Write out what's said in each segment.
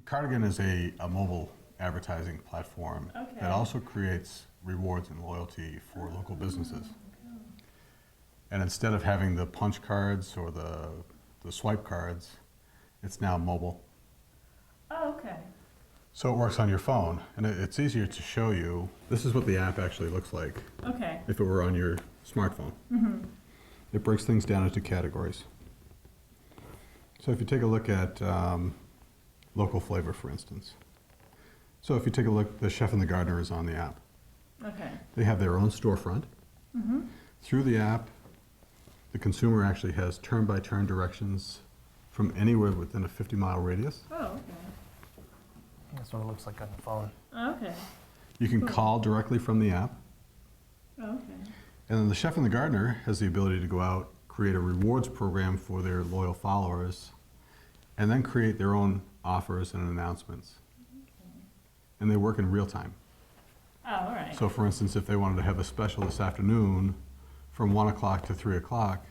Cardagin is a mobile advertising platform Okay. that also creates rewards and loyalty for local businesses. And instead of having the punch cards or the swipe cards, it's now mobile. Oh, okay. So it works on your phone, and it's easier to show you. This is what the app actually looks like Okay. if it were on your smartphone. It breaks things down into categories. So if you take a look at local flavor, for instance. So if you take a look, the Chef and the Gardener is on the app. Okay. They have their own storefront. Through the app, the consumer actually has turn-by-turn directions from anywhere within a 50-mile radius. Oh, okay. That's what it looks like on the phone. Okay. You can Cool. call directly from the app. Okay. And then the Chef and the Gardener has the ability to go out, create a rewards program for their loyal followers, and then create their own offers and announcements. And they work in real time. Oh, all right. So for instance, if they wanted to have a special this afternoon from 1 o'clock to 3 o'clock,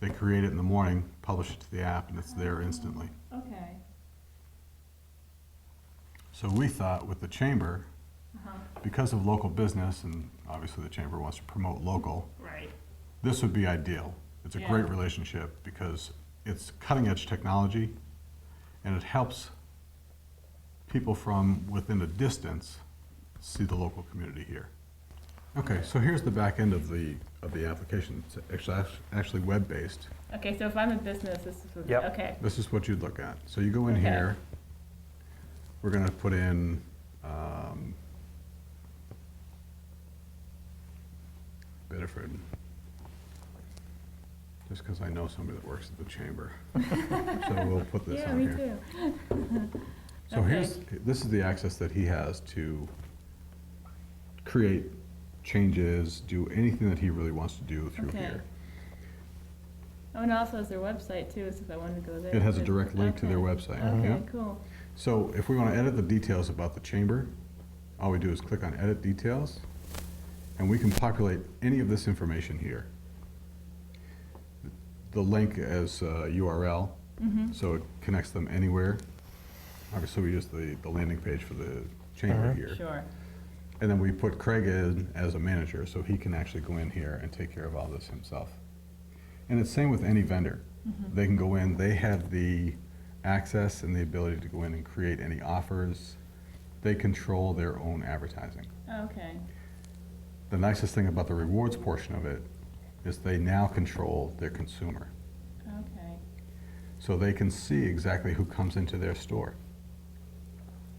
they create it in the morning, publish it to the app, and it's there instantly. Okay. So we thought with the chamber, Uh-huh. because of local business, and obviously the chamber wants to promote local, Right. this would be ideal. It's a Yeah. great relationship because it's cutting edge technology and it helps people from within a distance see the local community here. Okay, so here's the back end of the application. It's actually web-based. Okay, so if I'm a business, this is what, Yep. okay. This is what you'd look at. So you go in Okay. here, we're gonna put in Biddeford, just because I know somebody that works at the chamber. So we'll put this Yeah, on me here. too. So this is the access that he has to create changes, do anything that he really wants to do through Okay. here. Oh, and also has their website too, so if I wanted to go there. It has a too. direct link to their Okay. website. Okay, Yeah. cool. So if we want to edit the details about the chamber, all we do is click on Edit Details, and we can populate any of this information here. The link as URL, so it connects them anywhere. Obviously, we use the landing page for the chamber here. Sure. And then we put Craig in as a manager, so he can actually go in here and take care of all this himself. And it's same with any vendor. They can go in, they have the access and the ability to go in and create any offers. They control their own advertising. Okay. The nicest thing about the rewards portion of it is they now control their consumer. Okay. So they can see exactly who comes into their store.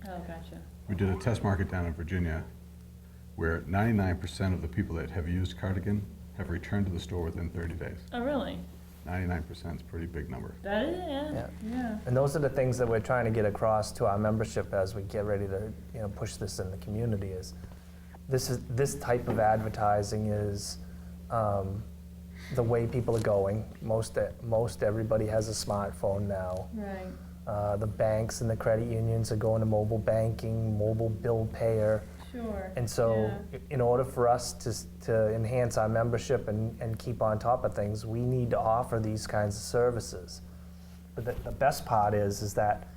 Oh, gotcha. We did a test market down in Virginia where 99% of the people that have used Cardagin have returned to the store within 30 days. Oh, really? 99% is a pretty big number. That is, yeah. Yeah. Yeah. And those are the things that we're trying to get across to our membership as we get ready to, push this in the community. Is this type of advertising is the way people are going. Most everybody has a smartphone now. Right. The banks and the credit unions are going to mobile banking, mobile bill payer. Sure. And so Yeah. in order for us to enhance our membership and keep on top of things, we need to offer these kinds of services. But the best part is that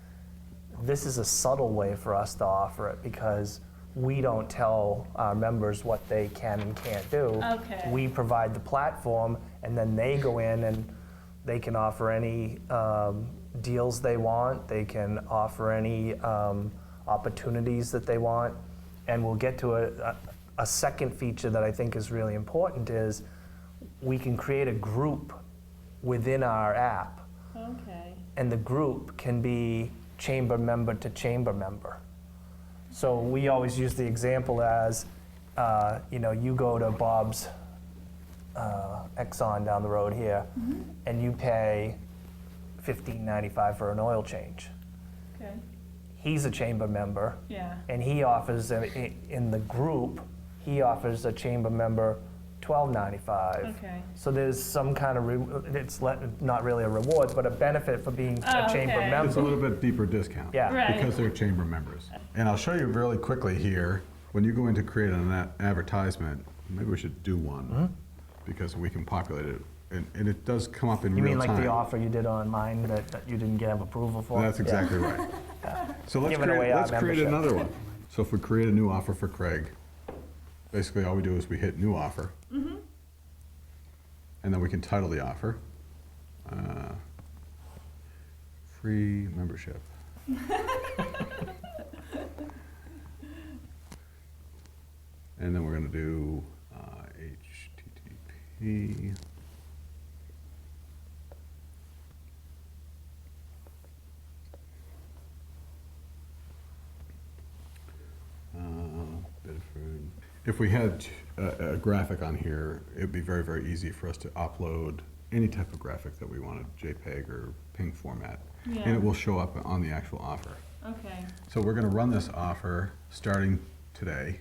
this is a subtle way for us to offer it because we don't tell our members what they can and can't do. Okay. We provide the platform and then they go in and they can offer any deals they want. They can offer any opportunities that they want. And we'll get to a second feature that I think is really important is we can create a group within our app. Okay. And the group can be chamber member to chamber member. So we always use the example as, you go to Bob's Exxon down the road here, and you pay $15.95 for an oil change. Okay. He's a chamber member, Yeah. and he offers, in the group, he offers a chamber member $12.95. Okay. So there's some kind of, not really a reward, but a benefit for being a chamber okay. member. It's a little bit deeper discount. Yeah. Right. Because they're chamber members. And I'll show you really quickly here, when you go in to create an advertisement, maybe we should do one, because we can populate it. And it does come up in You real mean time. like the offer you did on mine that you didn't have approval for? That's exactly right. So let's Giving away our let's create membership. another one. So if we create a new offer for Craig, basically all we do is we hit new offer. Mm-hmm. And then we can title the offer. Free membership. And then we're gonna do HTTP. Biddeford. If we had a graphic on here, it'd be very, very easy for us to upload any type of graphic that we wanted, JPEG or PNG format, and Yeah. it will show up on the actual offer. Okay. So we're gonna run this offer starting today.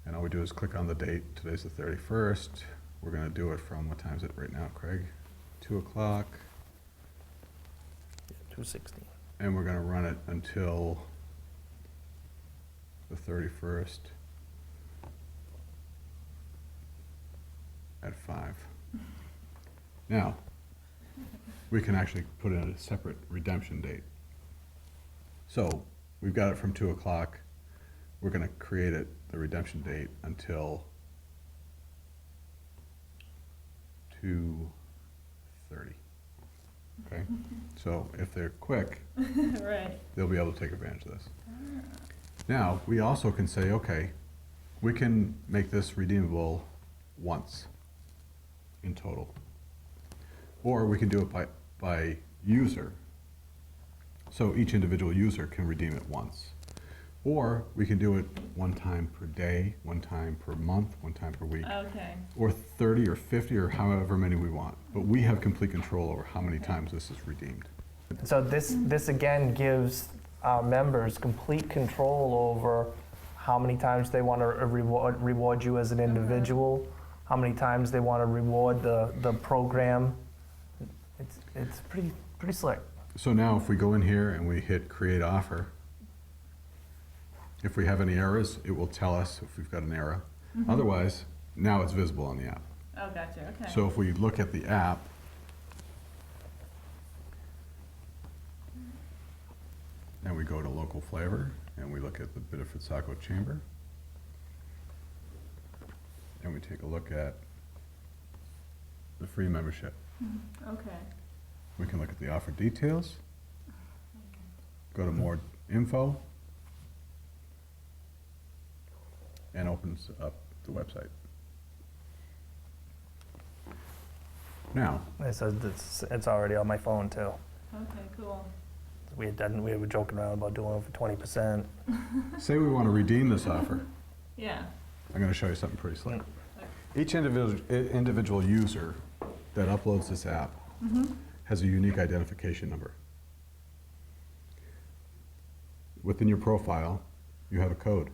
And all we do is click on the date. Today's the 31st. We're gonna do it from, what time is it right now, Craig? 2 o'clock. 260. And we're gonna run it until the 31st at 5. Now, we can actually put in a separate redemption date. So, we've got it from 2 o'clock. We're gonna create it, the redemption date, until 2:30. Okay? So, if they're quick, Right. they'll be able to take advantage of this. Now, we also can say, okay, we can make this redeemable once in total. Or we can do it by user. So each individual user can redeem it once. Or we can do it one time per day, one time per month, one time per week. Okay. Or 30 or 50 or however many we want. But we have complete control over how many times this is redeemed. So this again gives our members complete control over how many times they want to reward you as an individual, how many times they want to reward the program. It's pretty slick. So now if we go in here and we hit create offer, if we have any errors, it will tell us if we've got an error. Otherwise, now it's visible on the app. Oh, gotcha. Okay. So if we look at the app, and we go to local flavor, and we look at the Biddeford Saco Chamber, and we take a look at the free membership. Okay. We can look at the offer details, go to more info, and opens up the website. Now, It says it's already on my phone too. Okay, cool. We were joking around about doing it for 20%. say we want to redeem this offer. Yeah. I'm going to show you something pretty slick. Each individual user that uploads this app has a unique identification number. Within your profile, you have a code.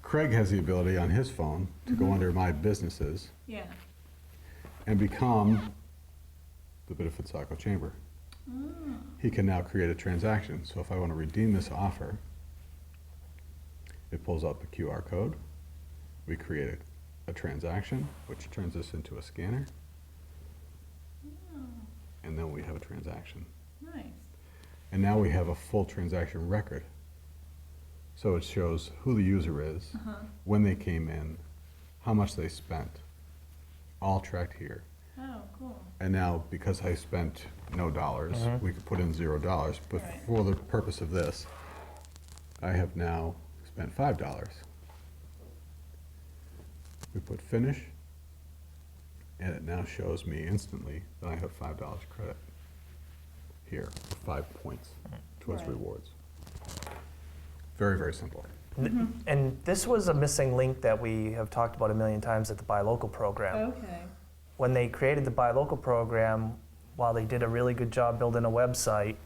Craig has the ability on his phone to go under My Businesses Yeah. and become the Biddeford Saco Chamber. He can now create a transaction. So if I want to redeem this offer, it pulls out the QR code. We create a transaction, which turns this into a scanner. And then we have a transaction. Nice. And now we have a full transaction record. So it shows who the user is, when they came in, how much they spent, all tracked here. Oh, cool. And now, because I spent no dollars, we could put in $0. But Right. for the purpose of this, I have now spent $5. We put finish, and it now shows me instantly that I have $5 credit here, 5 points towards Right. rewards. Very, very simple. And this was a missing link that we have talked about a million times at the Buy Local program. Okay. When they created the Buy Local program, while they did a really good job building a website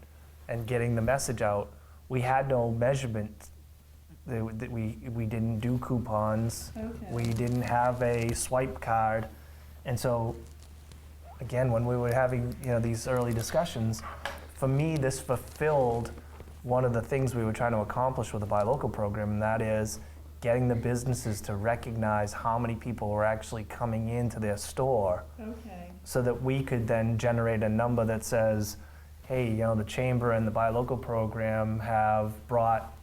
and getting the message out, we had no measurement. We didn't do coupons. Okay. We didn't have a swipe card. And so, again, when we were having these early discussions, for me, this fulfilled one of the things we were trying to accomplish with the Buy Local program, and that is getting the businesses to recognize how many people were actually coming into their store Okay. so that we could then generate a number that says, hey, the chamber and the buy local program have brought,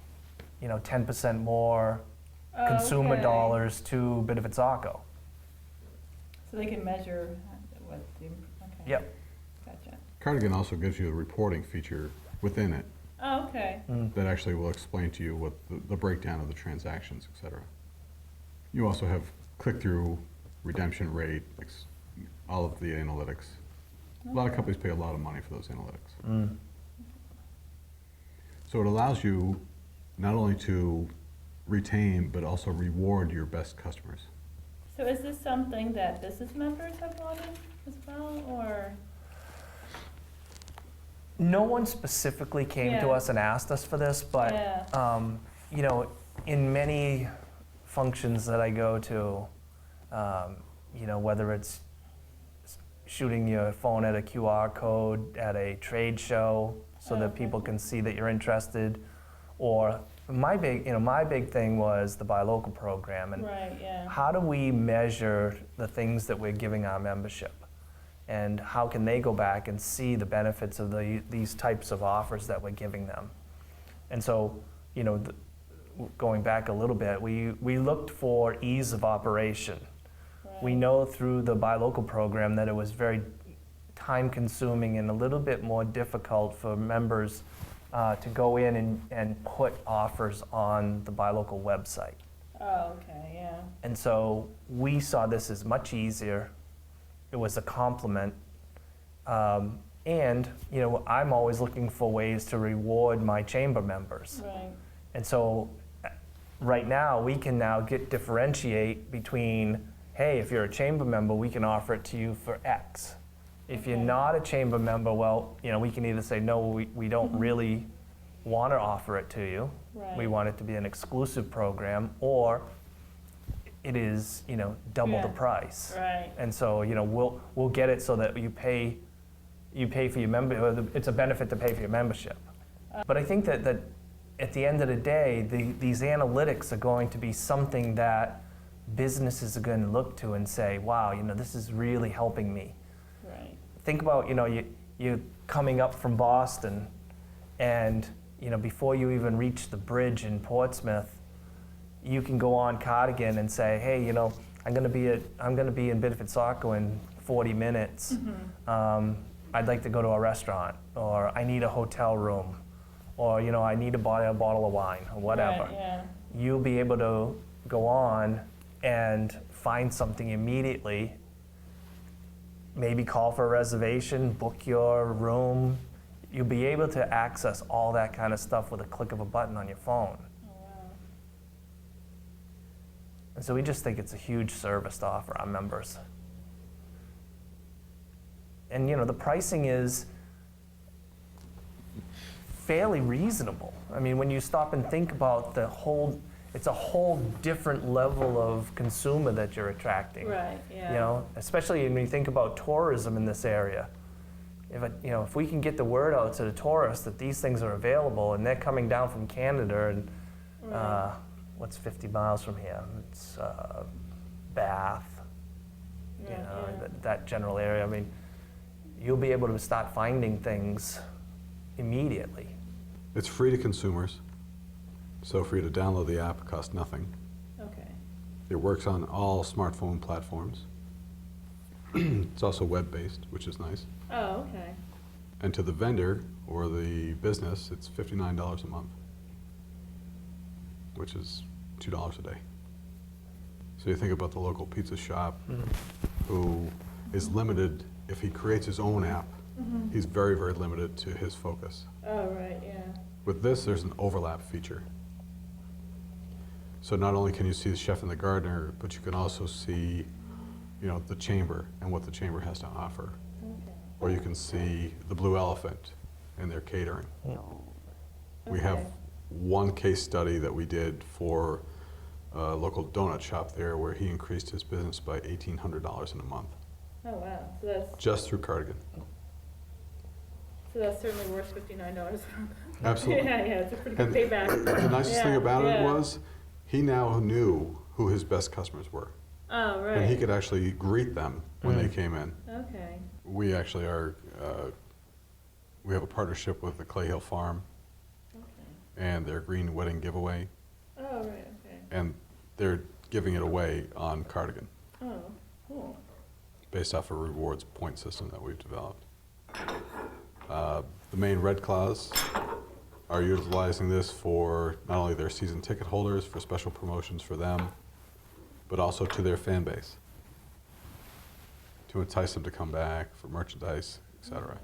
10% more Oh, consumer okay. dollars to Biddeford Saco. So they can measure what the, okay. Yep. Gotcha. Cardagin also gives you a reporting feature within it Oh, okay. that actually will explain to you what the breakdown of the transactions, et cetera. You also have click-through, redemption rate, all of the analytics. A lot of Okay. companies pay a lot of money for those analytics. Mm. So it allows you not only to retain, but also reward your best customers. So is this something that business members have wanted as well, or? No one specifically came to Yeah. us and asked us for this, but Yeah. in many functions that I go to, whether it's shooting your phone at a QR code at a trade show so Oh, that okay. people can see that you're interested, or my big thing was the buy local program, and Right, yeah. how do we measure the things that we're giving our membership? And how can they go back and see the benefits of these types of offers that we're giving them? And so, going back a little bit, we looked for ease of operation. We Right. know through the buy local program that it was very time consuming and a little bit more difficult for members to go in and put offers on the buy local website. Oh, okay, yeah. And so we saw this as much easier. It was a compliment. And, I'm always looking for ways to reward my chamber members. Right. And so right now, we can now differentiate between, hey, if you're a chamber member, we can offer it to you for X. If you're Okay. not a chamber member, well, we can either say, no, we don't really want to offer it to you. Right. We want it to be an exclusive program, or it is, double Yeah. the price. Right. And so, we'll get it so that you pay for your member. It's a benefit to pay for your membership. But I think that at the end of the day, these analytics are going to be something that businesses are going to look to and say, wow, this is really helping me. Right. Think about, you coming up from Boston, and before you even reach the bridge in Portsmouth, you can go on Cardagin and say, hey, I'm going to be in Biddeford Saco in 40 minutes. I'd like to go to a restaurant, or I need a hotel room, or I need to buy a bottle of wine, or whatever. Right, yeah. You'll be able to go on and find something immediately. Maybe call for a reservation, book your room. You'll be able to access all that kind of stuff with a click of a button on your phone. Oh, wow. And so we just think it's a huge service to offer our members. And the pricing is fairly reasonable. I mean, when you stop and think about it's a whole different level of consumer that you're attracting. Right, yeah. Especially when you think about tourism in this area. If we can get the word out to the tourists that these things are available and they're coming down from Canada and Right. what's 50 miles from here? It's Bath, Yeah, yeah. that general area. I mean, you'll be able to start finding things immediately. It's free to consumers, so for you to download the app, it costs nothing. Okay. It works on all smartphone platforms. It's also web-based, which is nice. Oh, okay. And to the vendor or the business, it's $59 a month, which is $2 a day. So you think about the local pizza shop who is limited, if he creates his own app, he's very, very limited to his focus. Oh, right, yeah. With this, there's an overlap feature. So not only can you see the chef and the gardener, but you can also see, the chamber and what the chamber has to offer. Okay. Or you can see the Blue Elephant and their catering. We have Okay. one case study that we did for a local donut shop there where he increased his business by $1,800 in a month, Oh, wow. So just through Cardagin. that's certainly worth $59. Absolutely. Yeah, it's a pretty good And payback. the nicest thing Yeah, about it yeah. was, he now knew who his best customers were. Oh, right. And he could actually greet them when they came in. Okay. We actually are We have a partnership with the Clay Hill Farm Okay. and their green wedding giveaway, Oh, right, okay. and they're giving it away on Cardagin Oh, cool. based off a rewards point system that we've developed. The main Red Claws are utilizing this for not only their season ticket holders, for special promotions for them, but also to their fan base, to entice them to come back for merchandise, etc. Okay.